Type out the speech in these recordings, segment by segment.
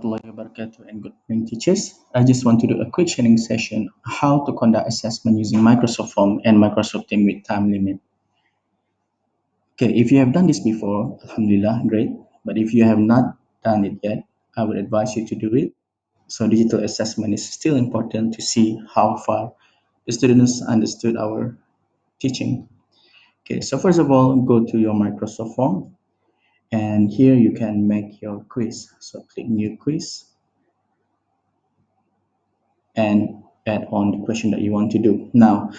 Warahmatullahi wabarakatuh and good morning teachers. I just want to do a quick sharing session how to conduct assessment using Microsoft Form and Microsoft Team with time limit. Okay, if you have done this before, Alhamdulillah, great. But if you have not done it yet, I would advise you to do it. So digital assessment is still important to see how far the students understood our teaching. Okay, so first of all, go to your Microsoft Form and here you can make your quiz. So click new quiz and add on the question that you want to do. Now,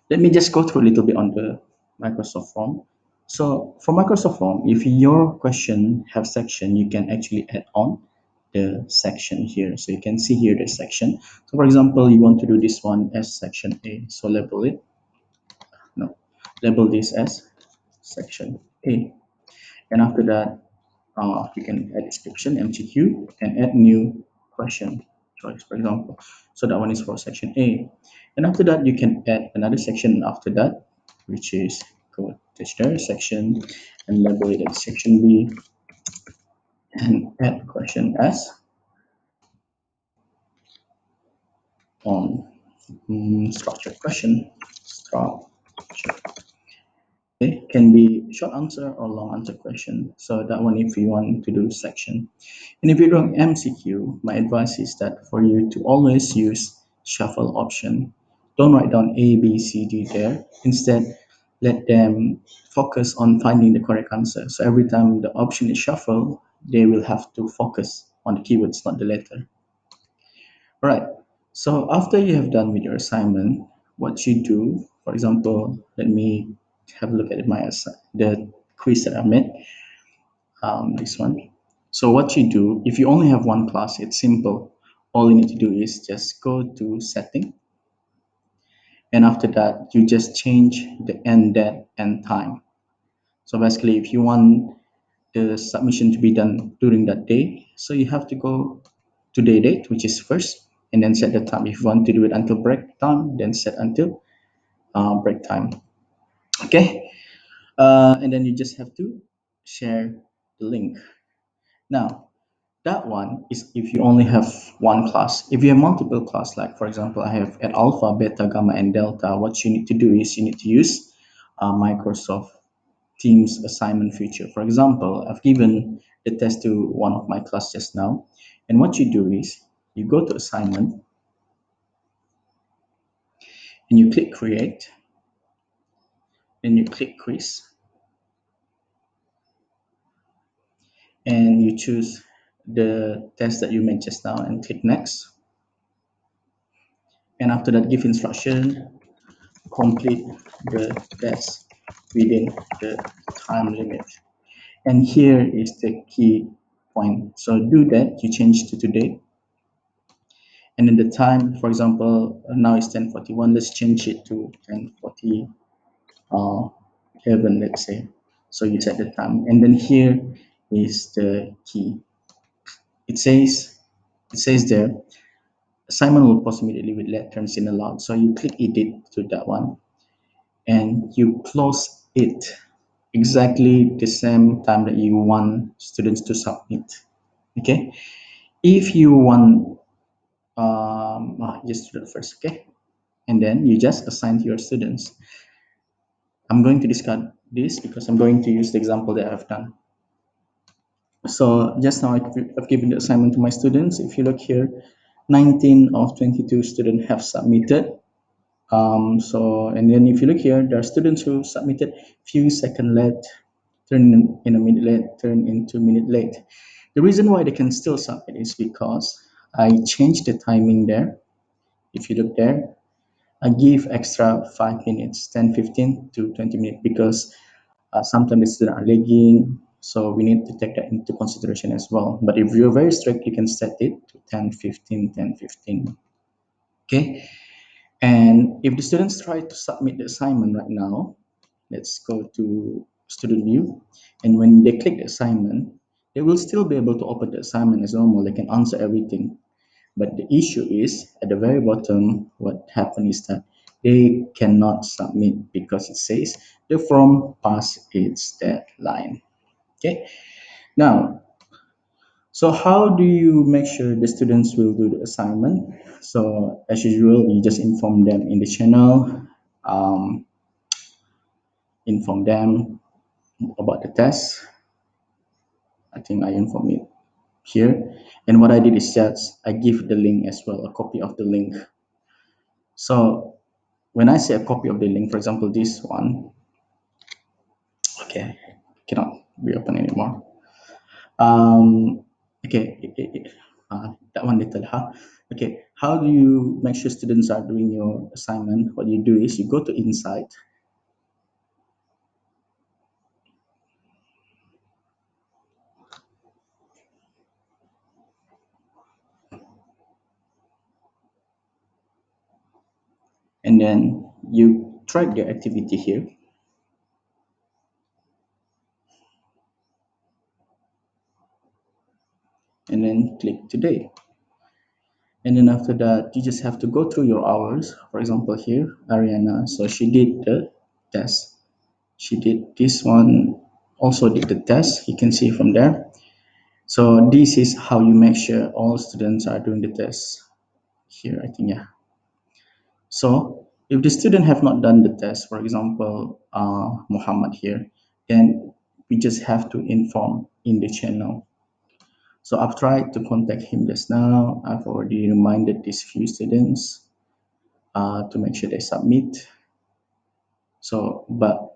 let me just go through a little bit on the Microsoft form. So for Microsoft form, if your question have section, you can actually add on the section here. So you can see here the section. So for example, you want to do this one as section A. So label this as section A. And after that, you can add description, MCQ, and add new question choice, for example. So that one is for section A. And after that, you can add another section after that, which is code dictionary section, and label it as section B, and add question S on structured question. Structured. Okay, can be short answer or long answer question. So that one if you want to do section. And if you're doing MCQ, my advice is that for you to always use shuffle option. Don't write down A, B, C, D there. Instead, let them focus on finding the correct answer. So every time the option is shuffle, they will have to focus on the keywords, not the letter. All right. So after you have done with your assignment, what you do, for example, let me have a look at the quiz that I made. This one. So what you do, if you only have one class, it's simple. All you need to do is just go to setting, and after that, you just change the end date and time. So basically, if you want the submission to be done during that day, so you have to go to the date, which is first, and then set the time. If you want to do it until break time, then set until break time. Okay, and then you just have to share the link. Now, that one is if you only have one class. If you have multiple class, like for example, I have at alpha, beta, gamma, and delta, what you need to do is you need to use Microsoft Teams assignment feature. For example, I've given the test to one of my class just now. And what you do is you go to assignment and you click create, and you click quiz, and you choose the test that you made just now and click next. And after that, give instruction, complete the test within the time limit. And here is the key point. So do that, you change to today. And then the time, for example, now it's 10:41, let's change it to 10:47, let's say. So you set the time. And then here is the key. It says, it says there, assignment will pause immediately with let turns in allowed. So you click edit to that one and you close it exactly the same time that you want students to submit. Okay, if you want just do it first. Okay, and then you just assign to your students. I'm going to discard this because I'm going to use the example that I've done. So just now I've given the assignment to my students. If you look here, 19 of 22 students have submitted. So and then if you look here, there are students who submitted few seconds late, turn in a minute late, turn into minute late. The reason why they can still submit is because I changed the timing there. If you look there, I give extra 5 minutes, 10, 15 to 20 minutes because sometimes the students are lagging. So we need to take that into consideration as well. But if you're very strict, you can set it to 10, 15, 10, 15. Okay. And if the students try to submit the assignment right now, let's go to student view. And when they click the assignment, they will still be able to open the assignment as normal. They can answer everything. But the issue is at the very bottom, what happened is that they cannot submit because it says the form passed its deadline. Okay. Now, So how do you make sure the students will do the assignment? So as usual, you just inform them in the channel, um, inform them about the test. I think I inform it here. And what I did is just I give the link as well, a copy of the link. So when I say a copy of the link, for example, this one, okay, cannot be open anymore. Okay, that one little, huh? Okay, how do you make sure students are doing your assignment? What you do is you go to Insight, and then you track the activity here, and then click today. And then after that, you just have to go through your hours. For example, here, Ariana, so she did the test. She did this one, also did the test. You can see from there. So this is how you make sure all students are doing the test here, I think, yeah. So if the student have not done the test, for example, Muhammad here, then we just have to inform in the channel. So I've tried to contact him just now. I've already reminded these few students to make sure they submit. So, but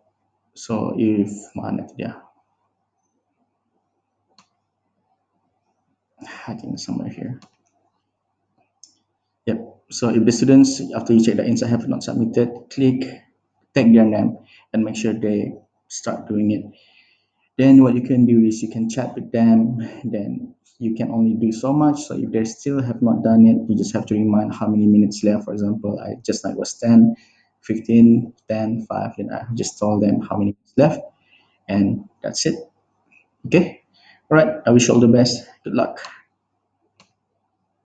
so if mana tu dia, I think somewhere here. Yep. So if the students after you check the answer have not submitted, click tag their name and make sure they start doing it. Then what you can do is you can chat with them. Then you can only do so much. So if they still have not done it, you just have to remind how many minutes left. For example, I just like was 10, 15, 10, 5. Then I just told them how many minutes left, and that's it. Okay. All right. I wish you all the best. Good luck.